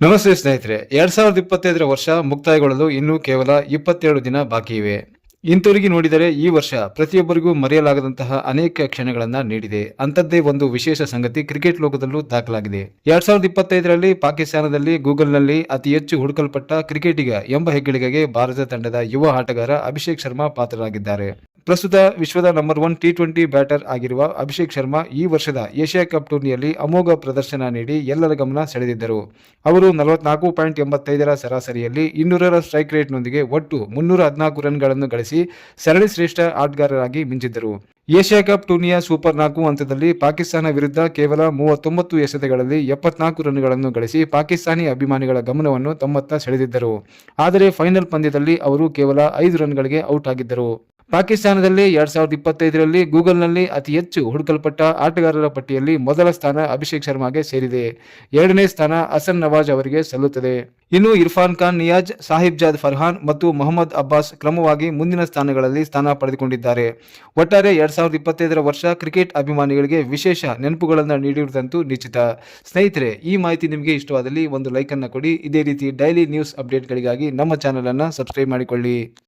ನಮಸ್ತೆ ಸ್ನೇಹಿತರೆ. 2025 ವರ್ಷ ಮುಕ್ತಾಯಗೊಳ್ಳಲು ಇನ್ನೂ ಕೇವಲ 27 ದಿನ ಬಾಕಿ ಇವೆ. ಹಿಂತಿರುಗಿ ನೋಡಿದರೆ ಈ ವರ್ಷ ಪ್ರತಿಯೊಬ್ಬರಿಗೂ ಮರೆಯಲಾಗದಂತಹ ಅನೇಕ ಕ್ಷಣಗಳನ್ನ ನೀಡಿದೆ. ಅಂಥದ್ದೇ ಒಂದು ವಿಶೇಷ ಸಂಗತಿ ಕ್ರಿಕೆಟ್ ಲೋಕದಲ್ಲೂ ದಾಖಲಾಗಿದೆ. 2025ರಲ್ಲಿ ಪಾಕಿಸ್ತಾನದಲ್ಲಿ ಗೂಗಲ್ನಲ್ಲಿ ಅತಿ ಹೆಚ್ಚು ಹುಡುಕಲ್ಪಟ್ಟ ಕ್ರಿಕೆಟಿಗ ಎಂಬ ಹೆಗ್ಗಳಿಕೆಗೆ ಭಾರತ ತಂಡದ ಯುವ ಆಟಗಾರ ಅಭಿಷೇಕ್ ಶರ್ಮಾ ಪಾತ್ರರಾಗಿದ್ದಾರೆ. ಪ್ರಸ್ತುತ ವಿಶ್ವದ ನಂಬರ್ 1 ಟಿ20 ಬ್ಯಾಟರ್ ಆಗಿರುವ ಅಭಿಷೇಕ್ ಶರ್ಮಾ ಈ ವರ್ಷದ ಏಷ್ಯಾ ಕಪ್ ಟೂರ್ನಿಯಲ್ಲಿ ಅಮೋಘ ಪ್ರದರ್ಶನ ನೀಡಿ ಎಲ್ಲರ ಗಮನ ಸೆಳೆದಿದ್ದರು. ಅವರು 44.85ರ ಸರಾಸರಿಯಲ್ಲಿ 200ರ ಸ್ಟ್ರೈಕ್ ರೇಟ್ನೊಂದಿಗೆ ಒಟ್ಟು 314 ರನ್ಗಳನ್ನು ಗಳಿಸಿ ಸರಣಿ ಶ್ರೇಷ್ಠ ಆಟಗಾರರಾಗಿ ಮಿಂಚಿದ್ದರು. ಏಷ್ಯಾ ಕಪ್ ಟೂರ್ನಿಯ ಸೂಪರ್ 4 ಹಂತದಲ್ಲಿ ಪಾಕಿಸ್ತಾನ ವಿರುದ್ಧ ಕೇವಲ 39 ಎಸೆತಗಳಲ್ಲಿ 74 ರನ್ಗಳನ್ನು ಗಳಿಸಿ ಪಾಕಿಸ್ತಾನಿ ಅಭಿಮಾನಿಗಳ ಗಮನವನ್ನು ತಮ್ಮತ್ತ ಸೆಳೆದಿದ್ದರು. ಆದರೆ ಫೈನಲ್ ಪಂದ್ಯದಲ್ಲಿ ಅವರು ಕೇವಲ 5 ರನ್ಗಳಿಗೆ ಔಟ್ ಆಗಿದ್ದರು. ಪಾಕಿಸ್ತಾನದಲ್ಲಿ 2025ರಲ್ಲಿ ಗೂಗಲ್ನಲ್ಲಿ ಅತಿ ಹೆಚ್ಚು ಹುಡುಕಲ್ಪಟ್ಟ ಆಟಗಾರರ ಪಟ್ಟಿಯಲ್ಲಿ ಮೊದಲ ಸ್ಥಾನ ಅಭಿಷೇಕ್ ಶರ್ಮಾಗೆ ಸೇರಿದೆ. ಎರಡನೇ ಸ್ಥಾನ ಹಸನ್ ನವಾಜ್ ಅವರಿಗೆ ಸಲ್ಲುತ್ತದೆ. ಇನ್ನು ಇರ್ಫಾನ್ ಖಾನ್ ನಿಯಾಜ್, ಸಾಹಿಬ್ಜಾದ್ ಫರ್ಹಾನ್ ಮತ್ತು ಮೊಹಮ್ಮದ್ ಅಬ್ಬಾಸ್ ಕ್ರಮವಾಗಿ ಮುಂದಿನ ಸ್ಥಾನಗಳಲ್ಲಿ ಸ್ಥಾನ ಪಡೆದುಕೊಂಡಿದ್ದಾರೆ. ಒಟ್ಟಾರೆ 2025ರ ವರ್ಷ ಕ್ರಿಕೆಟ್ ಅಭಿಮಾನಿಗಳಿಗೆ ವಿಶೇಷ ನೆನಪುಗಳನ್ನು ನೀಡಿರುವುದಂತೂ ನಿಶ್ಚಿತ. ಸ್ನೇಹಿತರೆ, ಈ ಮಾಹಿತಿ ನಿಮಗೆ ಇಷ್ಟವಾದಲ್ಲಿ ಒಂದು ಲೈಕ್ ಅನ್ನು ಕೊಡಿ. ಇದೇ ರೀತಿ ಡೈಲಿ ನ್ಯೂಸ್ ಅಪ್ಡೇಟ್ಗಳಿಗಾಗಿ ನಮ್ಮ ಚಾನಲ್ ಅನ್ನು ಸಬ್ಸ್ಕ್ರೈಬ್ ಮಾಡಿಕೊಳ್ಳಿ.